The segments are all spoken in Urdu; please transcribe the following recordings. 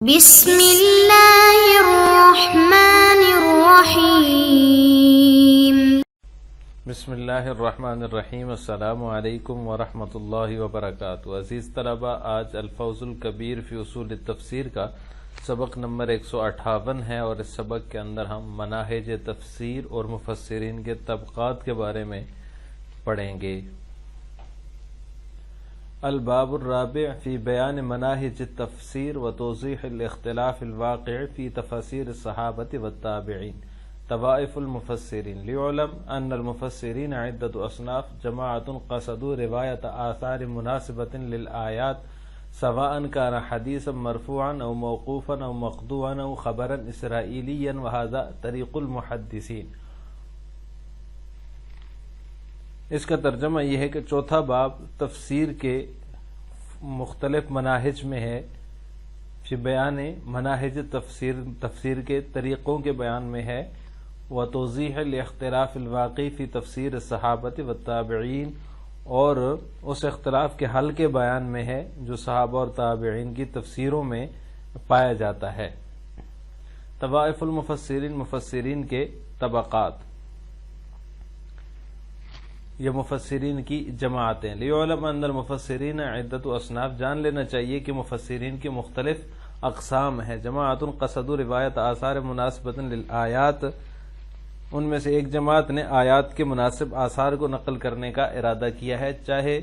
بسم اللہ الرحمن الرحیم۔ بسم اللہ الرحمن الرحیم۔ السلام علیکم ورحمۃ اللہ وبرکاتہ۔ عزیز طلبہ، آج الفوز الکبیر فی اصول التفسیر کا سبق نمبر 158 ہے، اور اس سبق کے اندر ہم مناہج تفسیر اور مفسرین کے طبقات کے بارے میں پڑھیں گے۔ الباب الرابع فی بیان مناہج التفسیر و توضیح الاختلاف الواقع فی تفاسیر الصحابۃ والتابعین طوائف المفسرین لیعلم ان المفسرین عدۃ اصناف جماعۃ قصدوا روایت آثار مناسبۃ للآیات سواء كان حدیثا مرفوعا او موقوفا او مقطوعا او خبرا اسرائیلیا وهذا طریق المحدثین۔ اس کا ترجمہ یہ ہے کہ چوتھا باب تفسیر کے مختلف مناہج میں ہے، فی بیان مناہج تفسیر کے طریقوں کے بیان میں ہے، و توضیح الاختلاف الواقع فی تفسیر الصحابۃ والتابعین، اور اس اختلاف کے حل کے بیان میں ہے جو صحابہ اور تابعین کی تفسیروں میں پایا جاتا ہے۔ طوائف المفسرین، مفسرین کے طبقات، یہ مفسرین کی جماعتیں۔ لیعلم ان المفسرین عدۃ اصناف، جان لینا چاہیے کہ مفسرین کے مختلف اقسام ہیں۔ جماعت قصدوا روایت آثار مناسبۃ للآیات، ان میں سے ایک جماعت نے آیات کے مناسب آثار کو نقل کرنے کا ارادہ کیا ہے، چاہے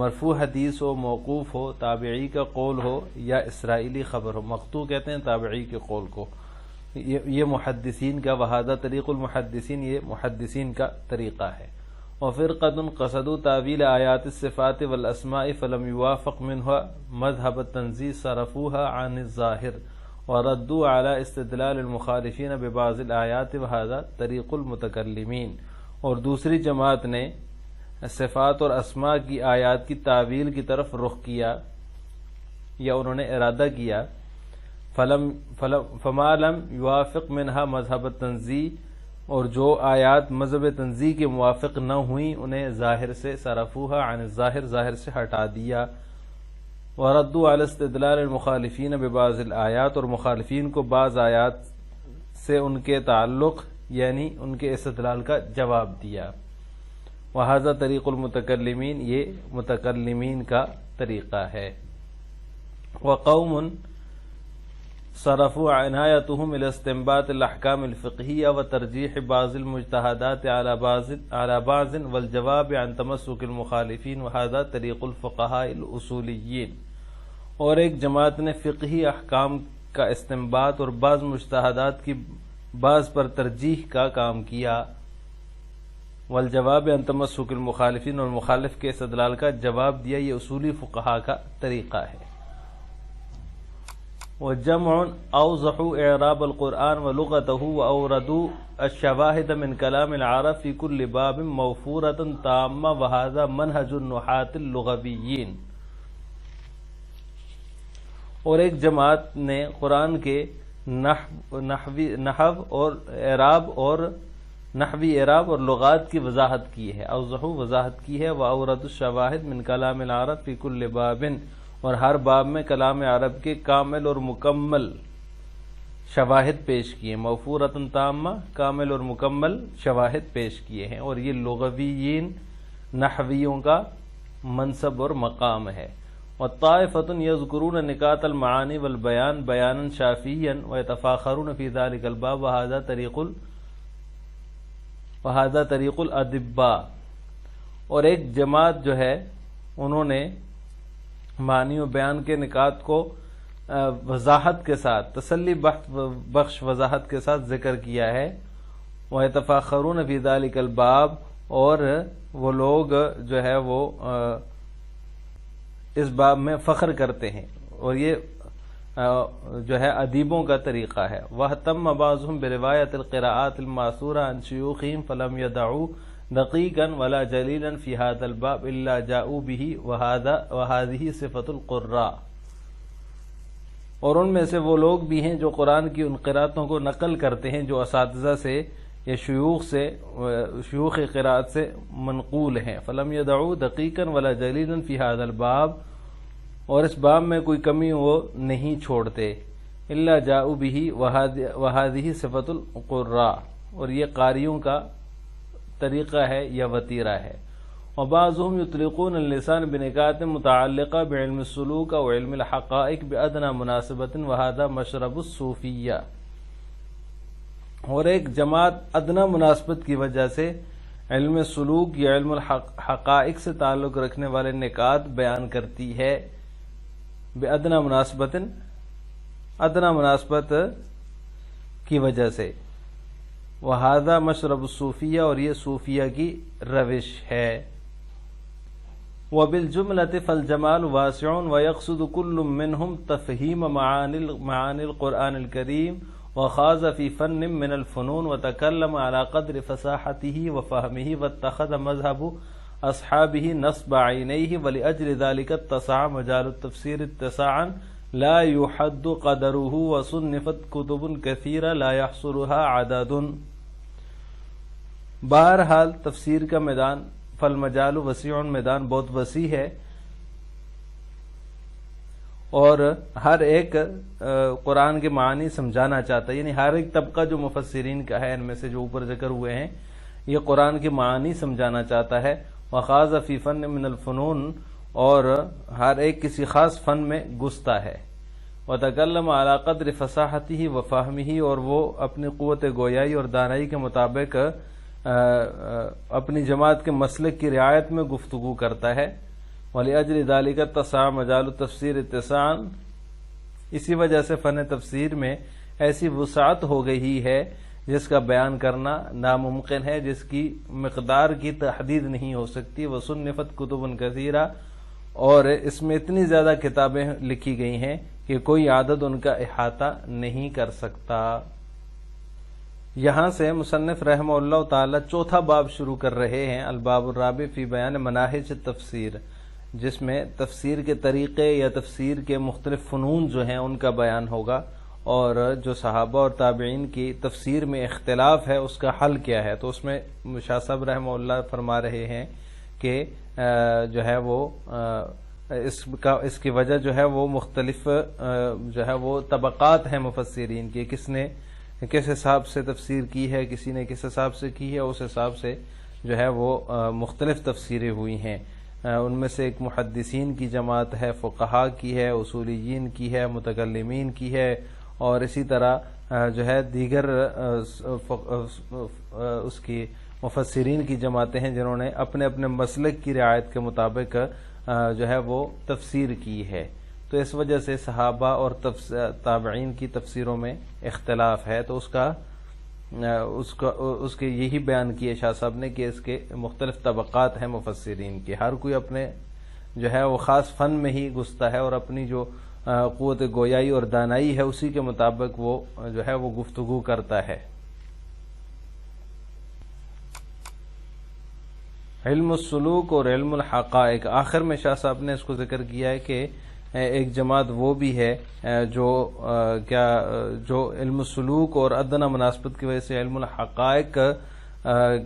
مرفوع حدیث ہو، موقوف ہو، تابعی کا قول ہو یا اسرائیلی خبر ہو۔ مقطوع کہتے ہیں تابعی کے قول کو۔ یہ محدثین کا وہذا طریق المحدثین، یہ محدثین کا طریقہ ہے۔ وفرقۃ قصدوا تعویل آیات الصفات والاسماء فلم يوافق منها مذهب التنزیہ صرفوها عن الظاہر وردوا على استدلال المخالفین ببعض الآیات وهذا طریق المتکلمین۔ اور دوسری جماعت نے صفات اور اسماء کی آیات کی تعویل کی طرف رخ کیا یا انہوں نے ارادہ کیا، فما لم يوافق منها مذهب التنزیہ، اور جو آیات مذہب تنزیہ کے موافق نہ ہوئیں انہیں ظاہر سے صرفوها عن الظاہر، ظاہر سے ہٹا دیا۔ وردوا علی استدلال المخالفین ببعض الآیات، اور مخالفین کو بعض آیات سے ان کے تعلق یعنی ان کے استدلال کا جواب دیا۔ وہذا طریق المتکلمین، یہ متکلمین کا طریقہ ہے۔ وقوم صرفوا عنایتهم الى استنباط الاحکام الفقہیہ وترجیح بعض المجتہدات على بعض والجواب عن تمسک المخالفین وهذا طریق الفقہاء الاصولیین۔ اور ایک جماعت نے فقہی احکام کا استنباط اور بعض مجتہدات کی بعض پر ترجیح کا کام کیا، والجواب عن تمسک المخالفین، اور مخالف کے استدلال کا جواب دیا، یہ اصولی فقہاء کا طریقہ ہے۔ وجمع اوضحوا اعراب القرآن ولغته واوردوا الشواهد من كلام العرب في كل باب موفورة تامة وهذا منهج النحاة اللغويين۔ اور ایک جماعت نے قرآن کے نحو اور اعراب اور لغات کی وضاحت کی ہے، اوضحوا وضاحت کی ہے، واوردوا الشواهد من كلام العرب في كل باب، اور ہر باب میں کلام عرب کے کامل اور مکمل شواہد پیش کیے، موفورۃ تامہ، کامل اور مکمل شواہد پیش کیے ہیں، اور یہ لغویین نحویوں کا منصب اور مقام ہے۔ والطائفۃ یذکرون نکات المعانی والبیان بیانا شافیا ویتفاخرون فی ذلک الباب وہذا طریق الادباء۔ اور ایک جماعت جو ہے انہوں نے معنی و بیان کے نکات کو وضاحت کے ساتھ، تسلی بخش وضاحت کے ساتھ ذکر کیا ہے۔ وَيَتَفَاخَرُونَ فِي ذَلِكَ الْبَابِ، اور وہ لوگ جو ہے وہ اس باب میں فخر کرتے ہیں، اور یہ جو ہے ادیبوں کا طریقہ ہے۔ وَاهْتَمَّ بَعْضُهُمْ بِرِوَایَةِ الْقِرَاءَاتِ الْمَأْثُورَةِ عَنْ شُيُوخِهِمْ فَلَمْ يَدَعُوا دقیقا ولا جلیلا فی هذا الباب الا جاؤوا به وهذه صفۃ القراء۔ اور ان میں سے وہ لوگ بھی ہیں جو قرآن کی ان قراتوں کو نقل کرتے ہیں جو اساتذہ سے یا شیوخ قرات سے منقول ہیں۔ فلم يدعوا دقیقا ولا جلیلا فی هذا الباب، اور اس باب میں کوئی کمی وہ نہیں چھوڑتے. الا جاؤ بھی وہذہ صفت القراء، اور یہ قاریوں کا طریقہ ہے یا وتیرہ ہے. وبعضهم يطلقون اللسان بنکات متعلقہ بعلم السلوک او علم الحقائق بادنى مناسبت وهذا مشرب الصوفیہ. اور ایک جماعت ادنا مناسبت کی وجہ سے علم سلوک یا علم الحقائق سے تعلق رکھنے والے نکات بیان کرتی ہے بادنى مناسبت، ادنا مناسبت کی وجہ سے. وہذا مشرب الصوفیہ، اور یہ صوفیہ کی روش ہے. وبالجملة فالجمال واسع ويقصد كل منهم تفهيم معاني القرآن الكريم وخاض في فن من الفنون وتكلم على قدر فصاحته وفهمه واتخذ مذهب أصحابه نصب عينيه ولأجل ذلك اتسع مجال التفسير اتساعا لا يحد قدره وصنفت كتب كثيرة لا يحصرها عدد. بہرحال تفسیر کا میدان فالمجال وسیع، میدان بہت وسیع ہے، اور ہر ایک قرآن کے معنی سمجھانا چاہتا ہے. یعنی ہر ایک طبقہ جو مفسرین کا ہے، ان میں سے جو اوپر ذکر ہوئے ہیں، یہ قرآن کے معنی سمجھانا چاہتا ہے. وخاض فی فن من الفنون، اور ہر ایک کسی خاص فن میں گھستا ہے. وتکلم علی قدر فصاحتہ وفہمہ، اور وہ اپنی قوت گویائی اور دانائی کے مطابق اپنی جماعت کے مسلک کی رعایت میں گفتگو کرتا ہے. وَلِأَجْلِ ذَلِكَ اتَّسَعَ مَجَالُ التَّفْسِيرِ اتِّسَاعًا، اسی وجہ سے فن تفسیر میں ایسی وسعت ہو گئی ہے جس کا بیان کرنا ناممکن ہے، جس کی مقدار کی تحدید نہیں ہو سکتی. وَصُنِّفَتْ كُتُبٌ كَثِيرَةٌ، اور اس میں اتنی زیادہ کتابیں لکھی گئی ہیں کہ کوئی عدد ان کا احاطہ نہیں کر سکتا. یہاں سے مصنف رحمہ اللہ تعالی چوتھا باب شروع کر رہے ہیں، الباب الرابع فی بیان مناہج تفسیر، جس میں تفسیر کے طریقے یا تفسیر کے مختلف فنون جو ہیں ان کا بیان ہوگا، اور جو صحابہ اور تابعین کی تفسیر میں اختلاف ہے اس کا حل کیا ہے. تو اس میں شاہ صاحب رحمہ اللہ فرما رہے ہیں کہ جو ہے وہ اس کی وجہ جو ہے وہ مختلف جو ہے وہ طبقات ہیں مفسرین کی، کس نے کس حساب سے تفسیر کی ہے، کسی نے کس حساب سے کی ہے، اس حساب سے جو ہے وہ مختلف تفسیریں ہوئی ہیں. ان میں سے ایک محدثین کی جماعت ہے، فقہا کی ہے، اصولیین کی ہے، متکلمین کی ہے، اور اسی طرح جو ہے دیگر اس کی مفسرین کی جماعتیں ہیں جنہوں نے اپنے اپنے مسلک کی رعایت کے مطابق جو ہے وہ تفسیر کی ہے. تو اس وجہ سے صحابہ اور تابعین کی تفسیروں میں اختلاف ہے. تو اس کے یہی بیان کیے شاہ صاحب نے کہ اس کے مختلف طبقات ہیں مفسرین کے، ہر کوئی اپنے جو ہے وہ خاص فن میں ہی گھستا ہے، اور اپنی جو قوت گویائی اور دانائی ہے اسی کے مطابق وہ جو ہے وہ گفتگو کرتا ہے. علم السلوک اور علم الحقائق، آخر میں شاہ صاحب نے اس کو ذکر کیا ہے کہ ایک جماعت وہ بھی ہے جو علم السلوک اور ادنا مناسبت کی وجہ سے علم الحقائق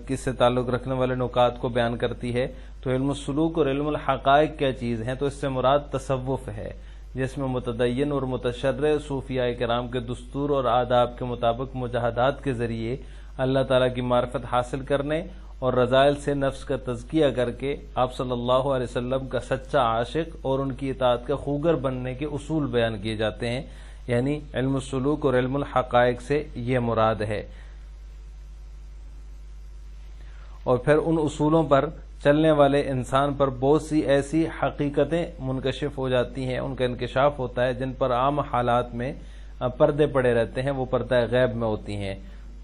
کس سے تعلق رکھنے والے نکات کو بیان کرتی ہے. تو علم السلوک اور علم الحقائق کیا چیز ہیں؟ تو اس سے مراد تصوف ہے، جس میں متدین اور متشرع صوفیاء کرام کے دستور اور آداب کے مطابق مجاہدات کے ذریعے اللہ تعالیٰ کی معرفت حاصل کرنے اور رذائل سے نفس کا تزکیہ کر کے آپ صلی اللہ علیہ وسلم کا سچا عاشق اور ان کی اطاعت کا خوگر بننے کے اصول بیان کیے جاتے ہیں. یعنی علم السلوک اور علم الحقائق سے یہ مراد ہے. اور پھر ان اصولوں پر چلنے والے انسان پر بہت سی ایسی حقیقتیں منکشف ہو جاتی ہیں، ان کا انکشاف ہوتا ہے جن پر عام حالات میں پردے پڑے رہتے ہیں، وہ پردہ غیب میں ہوتی ہیں.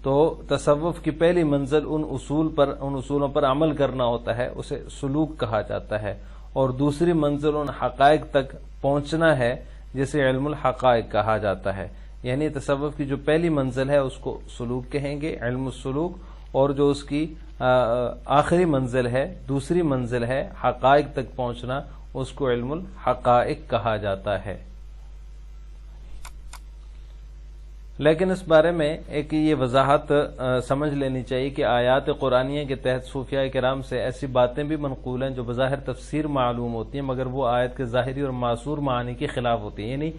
تو تصوف کی پہلی منزل ان اصولوں پر عمل کرنا ہوتا ہے، اسے سلوک کہا جاتا ہے. اور دوسری منزل ان حقائق تک پہنچنا ہے جسے علم الحقائق کہا جاتا ہے. یعنی تصوف کی جو پہلی منزل ہے اس کو سلوک کہیں گے، علم السلوک، اور جو اس کی آخری منزل ہے، دوسری منزل ہے حقائق تک پہنچنا، اس کو علم الحقائق کہا جاتا ہے. لیکن اس بارے میں ایک یہ وضاحت سمجھ لینی چاہیے کہ آیات قرآنیہ کے تحت صوفیاء کرام سے ایسی باتیں بھی منقول ہیں جو بظاہر تفسیر معلوم ہوتی ہیں مگر وہ آیت کے ظاہری اور معصور معانی کے خلاف ہوتی ہیں. یعنی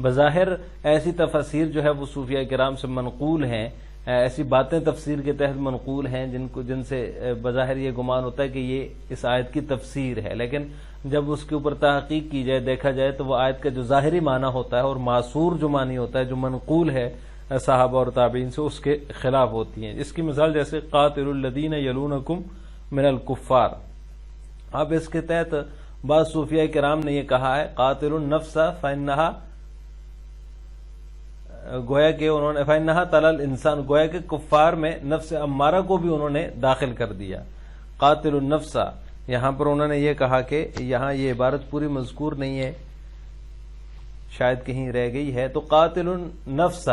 بظاہر ایسی تفاسیر جو ہے وہ صوفیاء کرام سے منقول ہیں، ایسی باتیں تفسیر کے تحت منقول ہیں جن سے بظاہر یہ گمان ہوتا ہے کہ یہ اس آیت کی تفسیر ہے، لیکن جب اس کے اوپر تحقیق کی جائے، دیکھا جائے تو وہ آیت کا جو ظاہری معنی ہوتا ہے اور معصور جو معنی ہوتا ہے، جو منقول ہے صحابہ اور تابعین سے، اس کے خلاف ہوتی ہیں. اس کی مثال جیسے قاتل الذین یلونکم من الکفار. اب اس کے تحت بعض صوفیاء کرام نے یہ کہا ہے قاتل النفس فانہا، گویا کہ انہوں نے فانہا تلل انسان، گویا کہ کفار میں نفس امارہ کو بھی انہوں نے داخل کر دیا. قاتل النفس، یہاں پر انہوں نے یہ کہا کہ یہاں یہ عبارت پوری مذکور نہیں ہے، شاید کہیں رہ گئی ہے، تو قاتل النفس،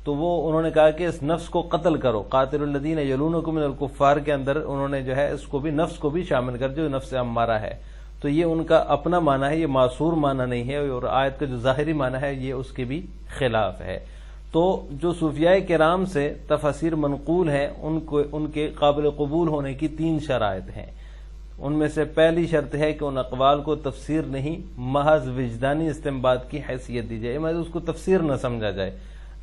تو وہ انہوں نے کہا کہ اس نفس کو قتل کرو. قاتل الذین یلونکم من الکفار کے اندر انہوں نے جو ہے اس کو بھی، نفس کو بھی شامل کر جو نفس امارہ ہے. تو یہ ان کا اپنا معنی ہے، یہ معصور معنی نہیں ہے، اور آیت کا جو ظاہری معنی ہے یہ اس کے بھی خلاف ہے. تو جو صوفیاء کرام سے تفاسیر منقول ہیں ان کے قابل قبول ہونے کی 3 شرائط ہیں. ان میں سے پہلی شرط ہے کہ ان اقوال کو تفسیر نہیں، محض وجدانی استنباط کی حیثیت دی جائے، محض اس کو تفسیر نہ سمجھا جائے.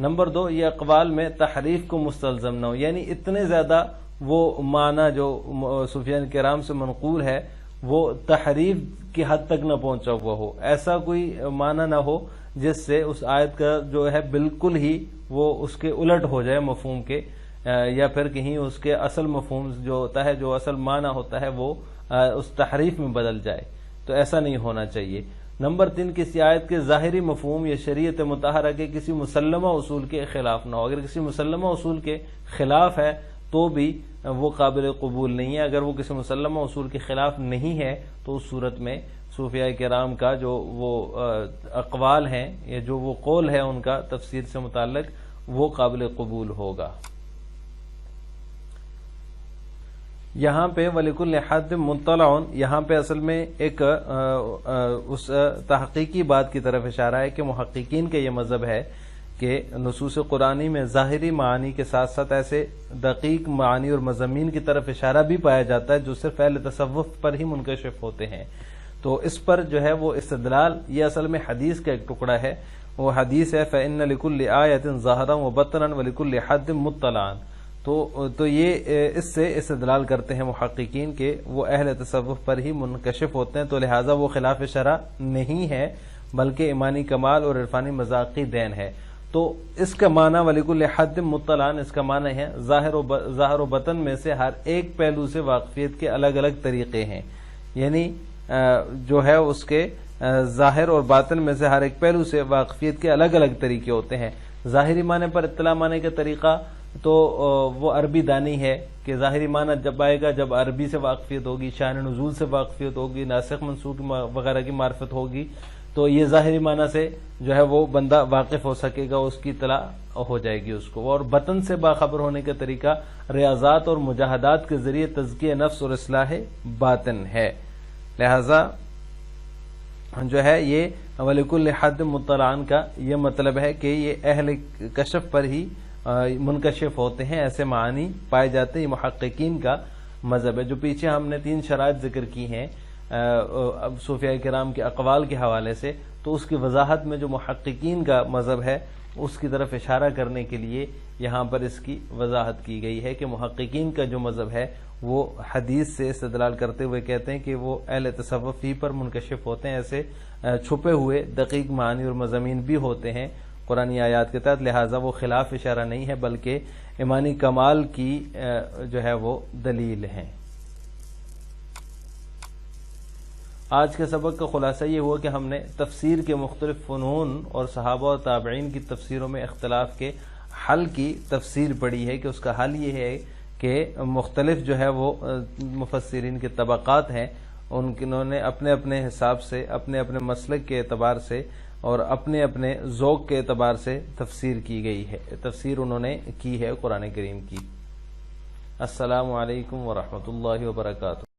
نمبر 2، یہ اقوال میں تحریف کو مستلزم نہ ہو، یعنی اتنے زیادہ وہ معنی جو صوفیاء کرام سے منقول ہے وہ تحریف کی حد تک نہ پہنچا ہوا ہو. ایسا کوئی معنی نہ ہو جس سے اس آیت کا جو ہے بالکل ہی وہ اس کے الٹ ہو جائے مفہوم کے، یا پھر کہیں اس کے اصل مفہوم جو ہوتا ہے، جو اصل معنی ہوتا ہے، وہ اس تحریف میں بدل جائے. تو ایسا نہیں ہونا چاہیے. نمبر 3، کسی آیت کے ظاہری مفہوم یا شریعت مطہرہ کے کسی مسلمہ اصول کے خلاف نہ ہو. اگر کسی مسلمہ اصول کے خلاف ہے تو بھی وہ قابل قبول نہیں ہے. اگر وہ کسی مسلمہ اصول کے خلاف نہیں ہے تو اس صورت میں صوفیاء کرام کا جو وہ اقوال ہیں یا جو وہ قول ہے ان کا تفسیر سے متعلق، وہ قابل قبول ہوگا. یہاں پہ وَلِكُلِّ حَدٍّ مُطَّلَعٌ، یہاں پہ اصل میں ایک اس تحقیقی بات کی طرف اشارہ ہے کہ محققین کا یہ مذہب ہے کہ نصوص قرآنی میں ظاہری معانی کے ساتھ ساتھ ایسے دقیق معانی اور مضامین کی طرف اشارہ بھی پایا جاتا ہے جو صرف اہل تصوف پر ہی منکشف ہوتے ہیں. تو اس پر جو ہے وہ استدلال، یہ اصل میں حدیث کا ایک ٹکڑا ہے. وہ حدیث ہے فَإِنَّ لِكُلِّ آیَةٍ ظَاہِرًا وَبَاطِنًا وَلِكُلِّ حَدٍّ مُطَّلَعًا. تو یہ اس سے استدلال کرتے ہیں محققین کہ وہ اہل تصوف پر ہی منکشف ہوتے ہیں، تو لہٰذا وہ خلاف شرع نہیں ہے بلکہ ایمانی کمال اور عرفانی مذاقی دین ہے. تو اس کا معنی وَلِكُلِّ حَدٍّ مُطَّلَعًا، اس کا معنی ہے ظاہر و باطن میں سے ہر ایک پہلو سے واقفیت کے الگ الگ طریقے ہیں. یعنی جو ہے اس کے ظاہر اور باطن میں سے ہر ایک پہلو سے واقفیت کے الگ الگ طریقے ہوتے ہیں. ظاہری معنی پر اطلاع معنی کا طریقہ تو وہ عربی دانی ہے کہ ظاہری معنی جب آئے گا جب عربی سے واقفیت ہوگی، شان نزول سے واقفیت ہوگی، ناسخ منسوخ وغیرہ کی معرفت ہوگی، تو یہ ظاہری معنی سے جو ہے وہ بندہ واقف ہو سکے گا، اس کی اطلاع ہو جائے گی اس کو. اور باطن سے باخبر ہونے کا طریقہ ریاضات اور مجاہدات کے ذریعے تزکیہ نفس اور اصلاح باطن ہے. لہذا جو ہے یہ وَلِكُلِّ حَدٍّ مُطَّلَعًا کا یہ مطلب ہے کہ یہ اہل کشف پر ہی منکشف ہوتے ہیں، ایسے معانی پائے جاتے ہیں. یہ محققین کا مذہب ہے. جو پیچھے ہم نے 3 شرائط ذکر کی ہیں صوفیاء کرام کے اقوال کے حوالے سے، تو اس کی وضاحت میں جو محققین کا مذہب ہے اس کی طرف اشارہ کرنے کے لیے یہاں پر اس کی وضاحت کی گئی ہے کہ محققین کا جو مذہب ہے وہ حدیث سے استدلال کرتے ہوئے کہتے ہیں کہ وہ اہل تصوف ہی پر منکشف ہوتے ہیں. ایسے چھپے ہوئے دقیق معانی اور مضامین بھی ہوتے ہیں قرآنی آیات کے تحت، لہٰذا وہ خلاف اشارہ نہیں ہے بلکہ ایمانی کمال کی جو ہے وہ دلیل ہیں. آج کے سبق کا خلاصہ یہ ہوا کہ ہم نے تفسیر کے مختلف فنون اور صحابہ و تابعین کی تفسیروں میں اختلاف کے حل کی تفسیر پڑھی ہے کہ اس کا حل یہ ہے کہ مختلف جو ہے وہ مفسرین کے طبقات ہیں، انہوں نے اپنے اپنے حساب سے، اپنے اپنے مسلک کے اعتبار سے اور اپنے اپنے ذوق کے اعتبار سے تفسیر کی گئی ہے، تفسیر انہوں نے کی ہے قرآن کریم کی. السلام علیکم ورحمۃ اللہ وبرکاتہ.